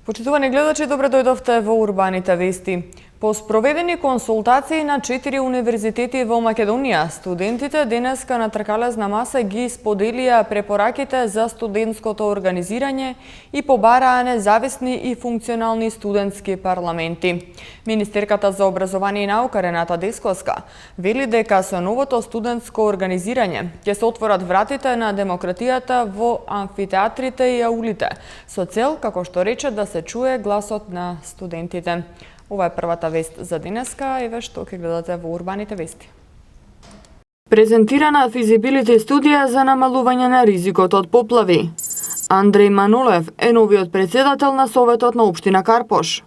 Почитувани гледачи, добре дојдовте во Урбаните вести. По спроведени консултации на 4 универзитети во Македонија, студентите денеска на тркалезна маса ги споделија препораките за студентското организирање и побараа независни и функционални студентски парламенти. Министерката за образование и наука Рената Десковска вели дека со новото студентско организирање ќе се отворат вратите на демократијата во амфитеатрите и аулите, со цел, како што рече, да се чуе гласот на студентите. Ова е првата вест за денеска, еве што ќе гледате во Урбаните вести. Презентирана физибилити студија за намалување на ризикот од поплави. Андреј Манолев е новиот председател на Советот на општина Карпош.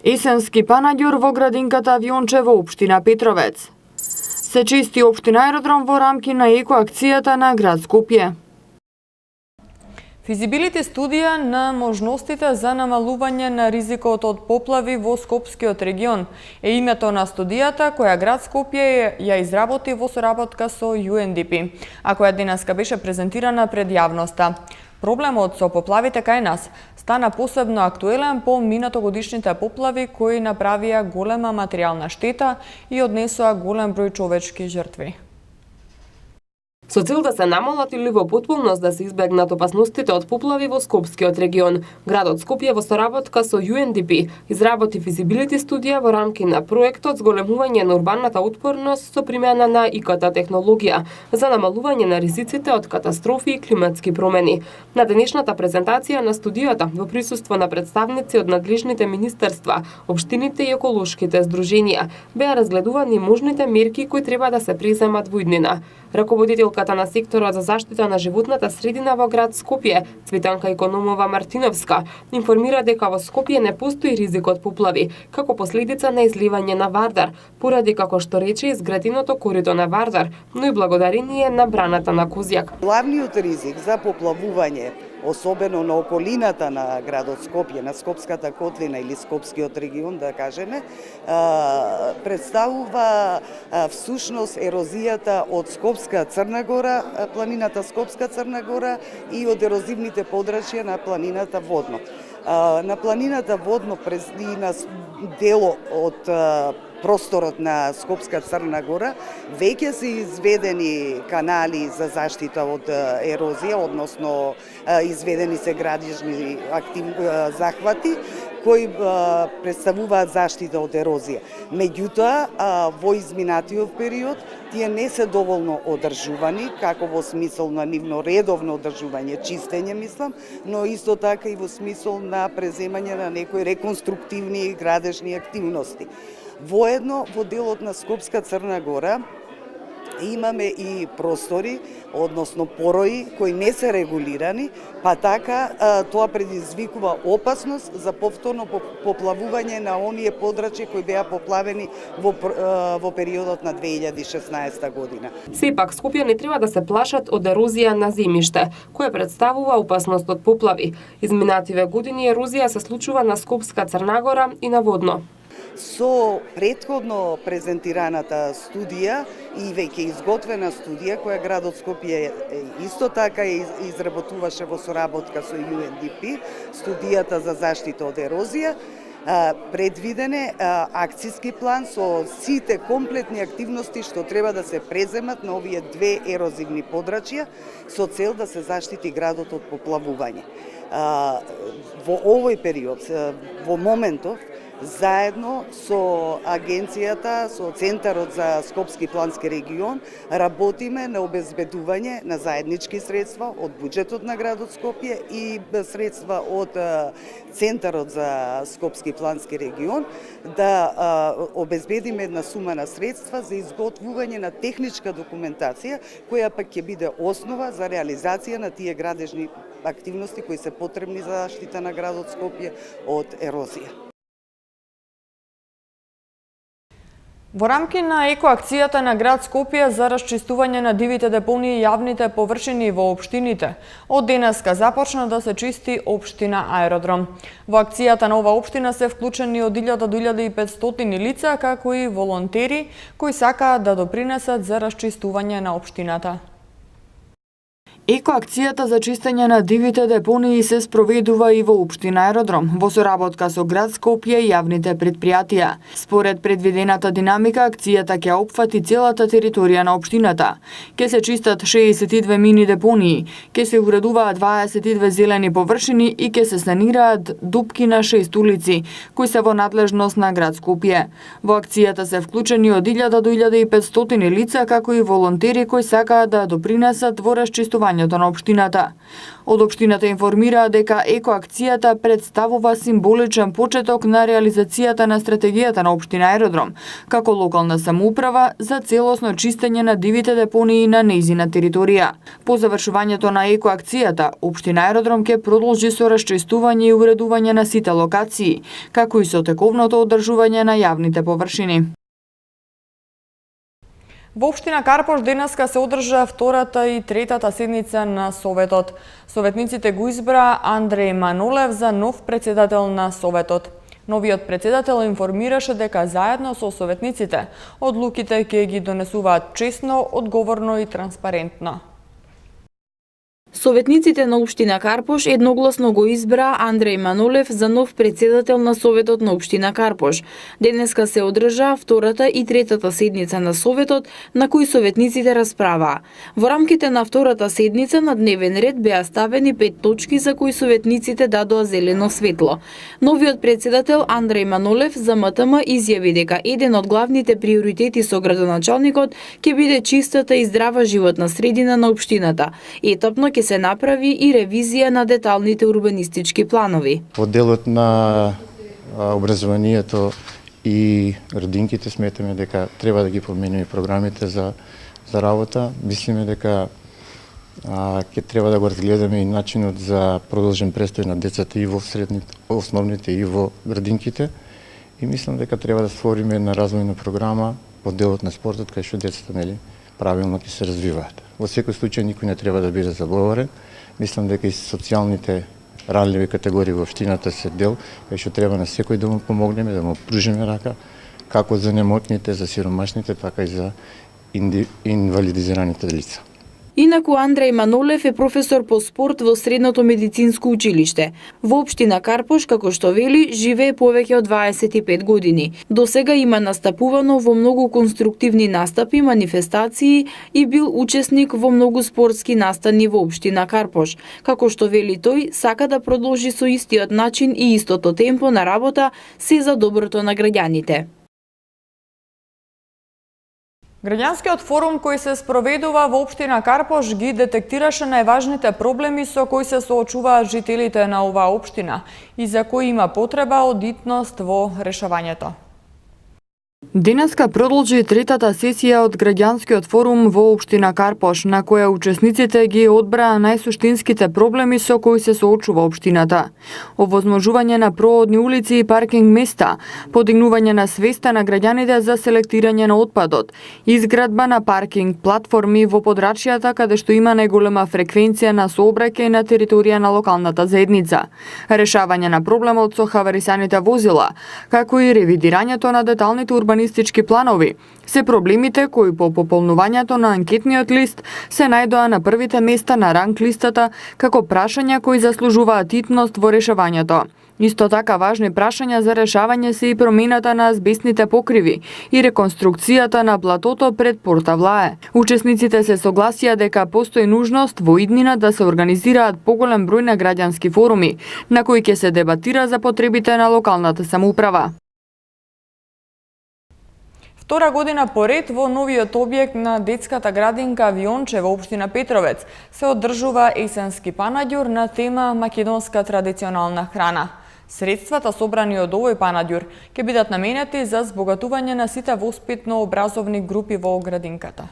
Есенски панаѓур во градинката Авионче во општина Петровец. Се чисти општина аеродром во рамки на екоакцијата на град Скопје. Физибилити студија на можностите за намалување на ризикот од поплави во Скопскиот регион е името на студијата која град Скопје ја изработи во соработка со UNDP, а која денеска беше презентирана пред јавноста. Проблемот со поплавите кај нас стана посебно актуелен по минатогодишните поплави кои направија голема материјална штета и однесоа голем број човечки жртви. Со цел да се намалат или во потполност да се избегнат опасностите од поплави во Скопскиот регион, градот Скопје во соработка со UNDP изработи физибилити студија во рамки на проектот зголемување на урбанната отпорност со примена на ИКТ технологија за намалување на ризиците од катастрофи и климатски промени. На денешната презентација на студијата во присуство на представници од надлежните министерства, општините и еколошките здруженија беа разгледувани можните мерки кои треба да се преземат во иднина. Раководителката на секторот за заштита на животната средина во град Скопје, Цветанка Икономова Мартиновска, информира дека во Скопје не постои ризик од поплави, како последица на изливање на Вардар, поради како што рече изграденото корито на Вардар, но и благодарение на браната на Козјак. Главниот ризик за поплавување, особено на околината на градот Скопје, на Скопската котлина или Скопскиот регион, да кажеме, представува всушност ерозијата од Скопска Црна Гора, планината Скопска Црна Гора и од ерозивните подрачја на планината Водно. На планината Водно и на дело од просторот на Скопска Црна Гора веќе се изведени канали за заштита од ерозија, односно изведени се градижни захвати кои представуваат заштита од ерозија. Меѓутоа, во изминатиот период тие не се доволно одржувани, како во смисол на нивно редовно одржување, чистење мислам, но исто така и во смисол на преземање на некои реконструктивни градежни активности. Воедно, во делот на Скопска Црна Гора имаме и простори, односно порои, кои не се регулирани, па така тоа предизвикува опасност за повторно поплавување на оние подрачја кои беа поплавени во периодот на 2016 година. Сепак, Скопје не треба да се плашат од ерозија на земјиште, која представува опасност од поплави. Изминативе години ерозија се случува на Скопска Црна Гора и на Водно. Со претходно презентираната студија и веќе изготвена студија која градот Скопје исто така изработуваше во соработка со UNDP, студијата за заштита од ерозија, предвиден е акцијски план со сите комплетни активности што треба да се преземат на овие две ерозивни подрачја со цел да се заштити градот од поплавување. Во овој период, во моментов, заедно со агенцијата, со Центарот за Скопски плански регион, работиме на обезбедување на заеднички средства од буџетот на градот Скопје и средства од Центарот за Скопски плански регион, да обезбедиме една сума на средства за изготвување на техничка документација, која пак ќе биде основа за реализација на тие градежни активности кои се потребни за заштита на градот Скопје од ерозија. Во рамки на екоакцијата на град Скопје за расчистување на дивите депонии и јавните површини во општините, од денеска започна да се чисти општина Аеродром. Во акцијата на ова општина се вклучени од 1000 до 1500 лица, како и волонтери кои сакаат да допринесат за расчистување на општината. Екоакцијата за чистење на дивите депонии се спроведува и во општина Аеродром, во соработка со град Скопје и јавните предпријатија. Според предвидената динамика, акцијата ќе опфати целата територија на општината. Ќе се чистат 62 мини депонии, ќе се уредуваат 22 зелени површини и ќе се санираат дупки на 6 улици, кои се во надлежност на град Скопје. Во акцијата се вклучени од 1000 до 1500 лица, како и волонтери кои сакаат да допринесат во расчистувањето на општината. Од општината информираа дека екоакцијата представува символичен почеток на реализацијата на стратегијата на општина Аеродром, како локална самоуправа за целосно чистење на дивите депонии на нејзина територија. По завршувањето на екоакцијата, општина Аеродром ќе продолжи со расчистување и уредување на сите локации, како и со тековното одржување на јавните површини. Во општина Карпош денеска се одржа втората и третата седница на Советот. Советниците го избра Андреј Манолев за нов председател на Советот. Новиот председател информираше дека заедно со советниците одлуките ќе ги донесуваат честно, одговорно и транспарентно. Советниците на општина Карпош едногласно го избра Андреј Манолев за нов председател на Советот на општина Карпош. Денеска се одржа втората и третата седница на Советот, на кои советниците расправаа. Во рамките на втората седница на дневен ред беа ставени 5 точки за кои советниците дадоа зелено светло. Новиот председател Андреј Манолев за МТМ изјави дека еден од главните приоритети со градоначалникот ќе биде чистата и здрава животна средина на општината. Етапно ќе се направи и ревизија на деталните урбанистички планови. Во делот на образованието и градинките сметаме дека треба да ги помениме програмите за работа. Мислиме дека ќе треба да го разгледаме и начинот за продолжен престој на децата и во средните, основните и во градинките. И мислам дека треба да створиме една развојна програма во делот на спортот кај што децата правилно ќе се развиваат. Во секој случај никој не треба да биде заборен. Мислам дека и социјалните ранливи категории во општината се дел кај што треба на секој да му помогнеме, да му пружиме рака, како за немотните, за сиромашните, така и за инвалидизираните лица. Инаку Андреј Манолев е професор по спорт во Средното медицинско училиште. Во општина Карпош, како што вели, живее повеќе од 25 години. До сега има настапувано во многу конструктивни настапи, манифестации и бил учесник во многу спортски настани во општина Карпош. Како што вели тој, сака да продолжи со истиот начин и истото темпо на работа, се за доброто на граѓаните. Граѓанскиот форум кој се спроведува во општина Карпош ги детектираше најважните проблеми со кои се соочуваат жителите на оваа општина и за кои има потреба од итност во решавањето. Денеска продолжи третата сесија од Граѓанскиот форум во општина Карпош, на која учесниците ги одбраа најсуштинските проблеми со кои се соочува општината. Овозможување на проодни улици и паркинг места, подигнување на свеста на граѓаните за селектирање на отпадот, изградба на паркинг платформи во подрачјата каде што има најголема фреквенција на сообраќај на територија на локалната заедница, решавање на проблемот со хаварисаните возила, како и ревидирањето на деталните урбанистички планови, се проблемите кои по пополнувањето на анкетниот лист се најдоа на првите места на ранг листата како прашања кои заслужуваат итност во решавањето. Исто така важни прашања за решавање се и промената на азбестните покриви и реконструкцијата на платото пред Порта Влае. Учесниците се согласија дека постои нужност во иднина да се организираат поголем број на граѓански форуми, на кои ќе се дебатира за потребите на локалната самоуправа. Втора година поред во новиот објект на детската градинка Авионче во општина Петровец се одржува есенски панаѓур на тема македонска традиционална храна. Средствата собрани од овој панаѓур ќе бидат наменети за збогатување на сите воспитно-образовни групи во градинката.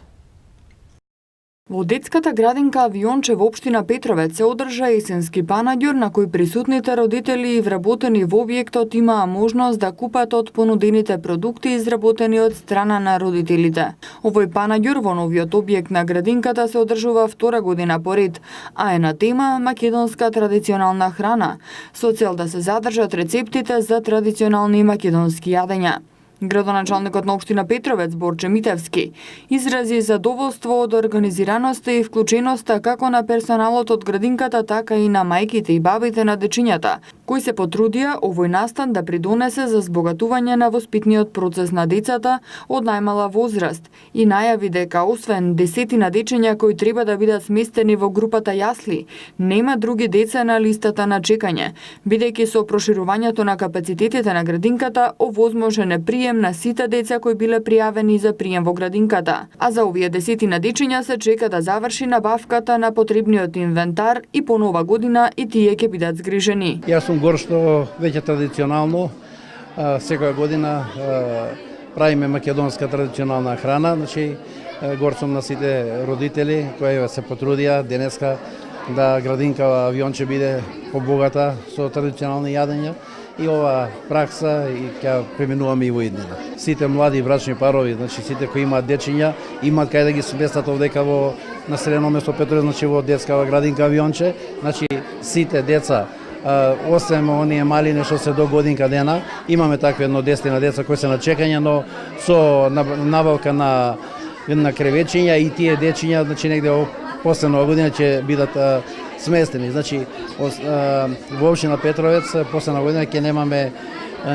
Во детската градинка Авионче во општина Петровец се одржа есенски панаѓур на кој присутните родители и вработени во објектот имаа можност да купат од понудените продукти изработени од страна на родителите. Овој панаѓур во новиот објект на градинката се одржува втора година поред, а е на тема македонска традиционална храна, со цел да се задржат рецептите за традиционални македонски јадења. Градоначалникот на општина Петровец Борче Митевски изрази задоволство од организираноста и вклученоста како на персоналот од градинката, така и на мајките и бабите на дечињата, кои се потрудија овој настан да придонесе за збогатување на воспитниот процес на децата од најмала возраст и најави дека освен десетина дечиња кои треба да бидат сместени во групата јасли, нема други деца на листата на чекање, бидејќи со проширувањето на капацитетите на градинката овозможен е прием на сите деца кои биле пријавени за прием во градинката, а за овие десетина дечиња се чека да заврши набавката на потребниот инвентар и по нова година и тие ќе бидат згрижени. Јас сум гор што веќе традиционално секоја година правиме македонска традиционална храна, значи гор сум на сите родители кои се потрудија денеска да градинка авионче биде побогата со традиционални јадења. И ова пракса и ќе преминуваме и во иднина. Сите млади брачни парови, значи сите кои имаат дечиња, имаат кај да ги сместат овдека во населено место Петровец, значи во детска градинка авионче, значи сите деца, освен оние мали што се до годинка дена, имаме такви едно 10 деца кои се на чекање, но со набавка на кревечиња и тие дечиња, значи негде после нова година ќе бидат сместени. Значи, во општина Петровец, после на година ќе немаме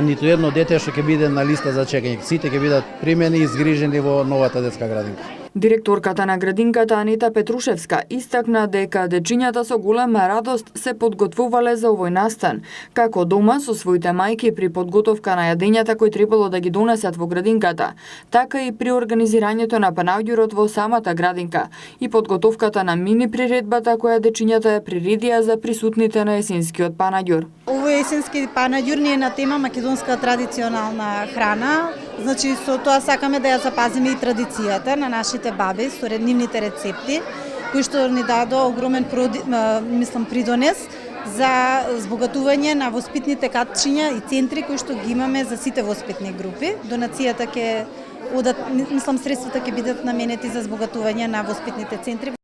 ниту едно дете што ќе биде на листа за чекање. Сите ќе бидат примени и згрижени во новата детска градинка. Директорката на градинката Анита Петрушевска истакна дека дечињата со голема радост се подготвувале за овој настан, како дома со своите мајки при подготовка на јадењата кои требало да ги донесат во градинката, така и при организирањето на панаѓурот во самата градинка и подготовката на мини приредбата која дечињата ја приредија за присутните на есенскиот панаѓур. Овој есенски панаѓур ни е на тема македонска традиционална храна. Значи, со тоа сакаме да ја запазиме и традицијата на нашите баби со нивните рецепти, кои што ни дадо огромен придонес за збогатување на воспитните катчиња и центри кои што ги имаме за сите воспитни групи. Донацијата ќе одат, средствата ќе бидат наменети за збогатување на воспитните центри.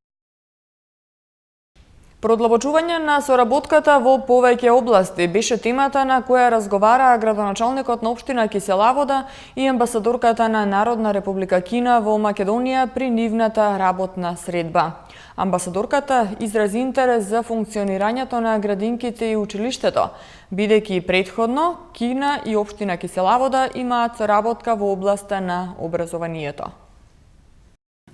Продлабочување на соработката во повеќе области беше темата на која разговараа градоначалникот на општина Киселавода и амбасадорката на Народна република Кина во Македонија при нивната работна средба. Амбасадорката изрази интерес за функционирањето на градинките и училиштето, бидејќи претходно Кина и општина Киселавода имаат соработка во областа на образованието.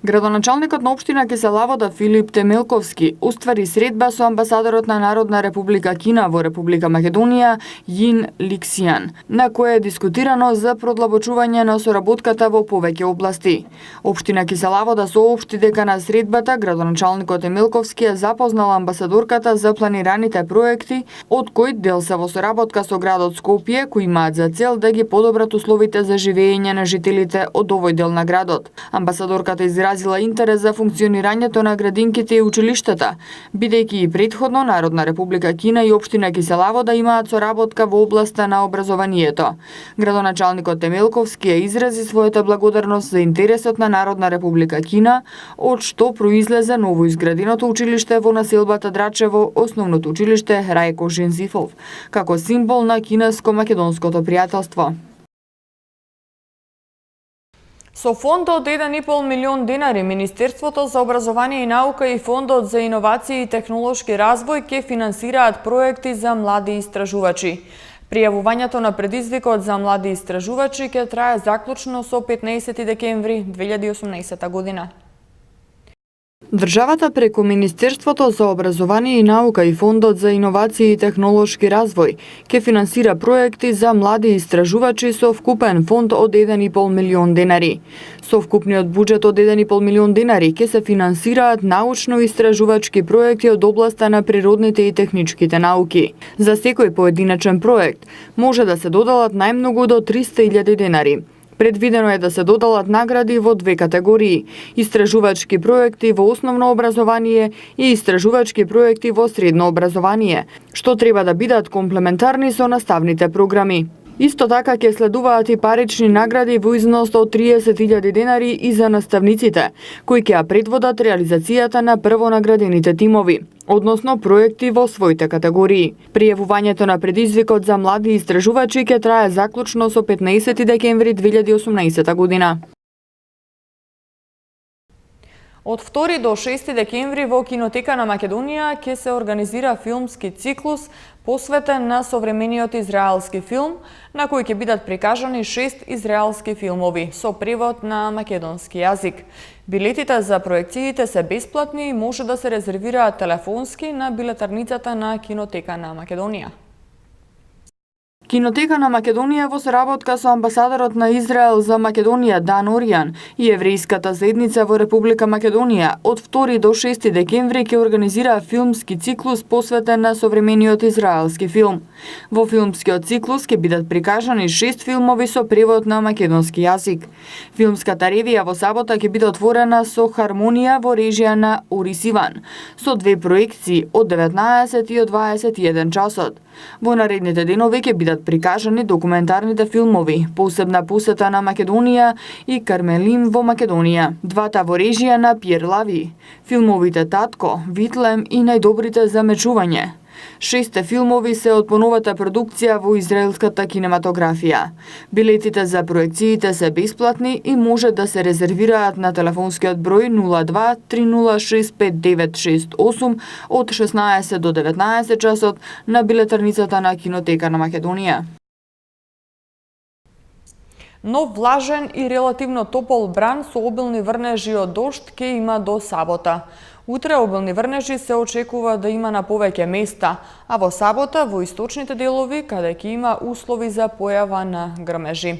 Градоначалникот на општина Киселавода Филип Темелковски уствари средба со амбасадорот на Народна република Кина во Република Македонија Јин Ликсијан, на која е дискутирано за продлабочување на соработката во повеќе области. Општина Киселавода соопшти дека на средбата градоначалникот Темелковски е запознал амбасадорката за планираните проекти, од кои дел се во соработка со градот Скопје, кои имаат за цел да ги подобрат условите за живење на жителите од овој дел на градот. Амбасадорката изразила интерес за функционирањето на градинките и училиштата, бидејќи и претходно Народна република Кина и општина Киселавода имаат соработка во областа на образованието. Градоначалникот Темелковски ја изрази својата благодарност за интересот на Народна република Кина, од што произлезе ново изграденото училиште во населбата Драчево, основното училиште Рајко Жензифов, како символ на кинеско-македонското пријателство. Со фонд од 1,5 милион денари, Министерството за образование и наука и Фондот за иновации и технолошки развој ќе финансираат проекти за млади истражувачи. Пријавувањето на предизвикот за млади истражувачи ќе трае заклучно со 15 декември 2018 година. Државата преку Министерството за образование и наука и Фондот за иновации и технолошки развој ќе финансира проекти за млади истражувачи со вкупен фонд од 1,5 милион денари. Со вкупниот буџет од 1,5 милион денари ќе се финансираат научно-истражувачки проекти од областа на природните и техничките науки. За секој поединачен проект може да се доделат најмногу до 300.000 денари. Предвидено е да се додалат награди во две категории – истражувачки проекти во основно образование и истражувачки проекти во средно образование, што треба да бидат комплементарни со наставните програми. Исто така ќе следуваат и парични награди во износ од 30.000 денари и за наставниците, кои ќе ја предводат реализацијата на првонаградените тимови, односно проекти во своите категории. Пријавувањето на предизвикот за млади истражувачи ќе трае заклучно со 15 декември 2018 година. Од 2 до 6 декември во Кинотека на Македонија ќе се организира филмски циклус посветен на современиот израелски филм, на кој ќе бидат прикажани 6 израелски филмови со превод на македонски јазик. Билетите за проекциите се бесплатни и може да се резервираат телефонски на билетарницата на Кинотека на Македонија. Кинотека на Македонија во соработка со амбасадорот на Израел за Македонија Дан Оријан и еврејската заедница во Република Македонија од 2 до 6 декември ќе организира филмски циклус посветен на современиот израелски филм. Во филмскиот циклус ќе бидат прикажани 6 филмови со превод на македонски јазик. Филмската ревија во сабота ќе биде отворена со хармонија во режија на Орис Иван, со 2 проекции од 19 и од 21 часот. Во наредните денови ќе бидат прикажани документарните филмови Посебна посета на Македонија и Кармелин во Македонија, двата во режија на Пјер Лави, филмовите Татко, Витлем и Најдобрите за мечување. 6 филмови се од поновата продукција во израелската кинематографија. Билетите за проекциите се бесплатни и може да се резервираат на телефонскиот број 02 306 5968 од 16 до 19 часот на билетарницата на Кинотека на Македонија. Нов влажен и релативно топол бран со обилни врнежи од дожд ќе има до сабота. Утре обилни врнежи се очекува да има на повеќе места, а во сабота во источните делови каде ќе има услови за појава на грмежи.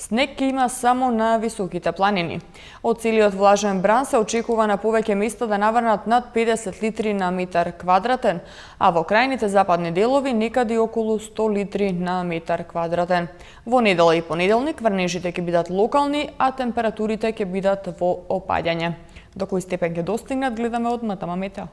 Снег ќе има само на високите планини. Од целиот влажен бран се очекува на повеќе места да наврнат над 50 литри на метар квадратен, а во крајните западни делови некаде околу 100 литри на метар квадратен. Во недела и понеделник врнежите ќе бидат локални, а температурите ќе бидат во опаѓање. До кој степен ќе достигнат, гледаме од МТМ Метео.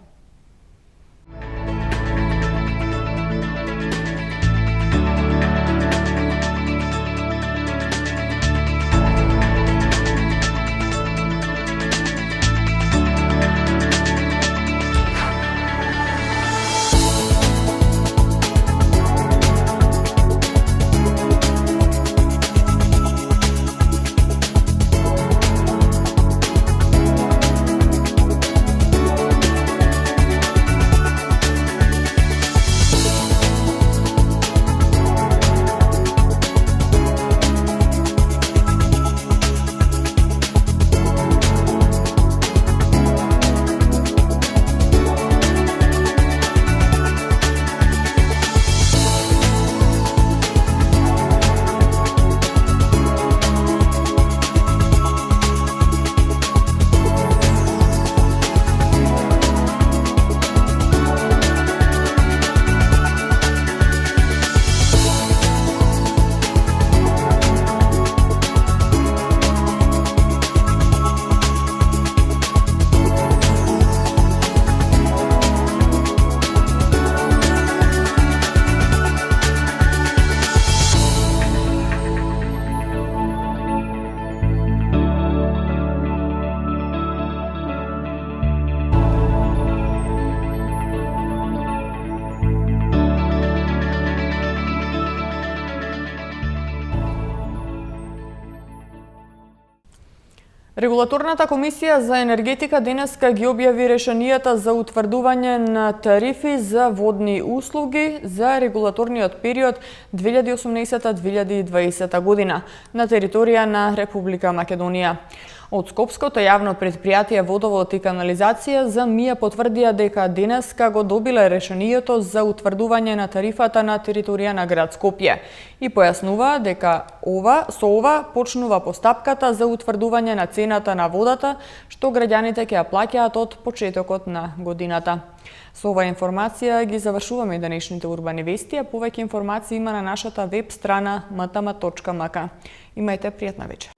Регулаторната комисија за енергетика денеска ги објави решенијата за утврдување на тарифи за водни услуги за регулаторниот период 2018-2020 година на територија на Република Македонија. Од Скопското јавно предпријатие Водовод и канализација за МИА потврдија дека денеска го добиле решенијето за утврдување на тарифата на територија на град Скопје и појаснува дека со ова почнува постапката за утврдување на цената на водата што граѓаните ќе ја плаќаат од почетокот на годината. Со ова информација ги завршуваме денешните урбани вести, а повеќе информации има на нашата веб страна mtm.mk. Имајте пријатна вечер.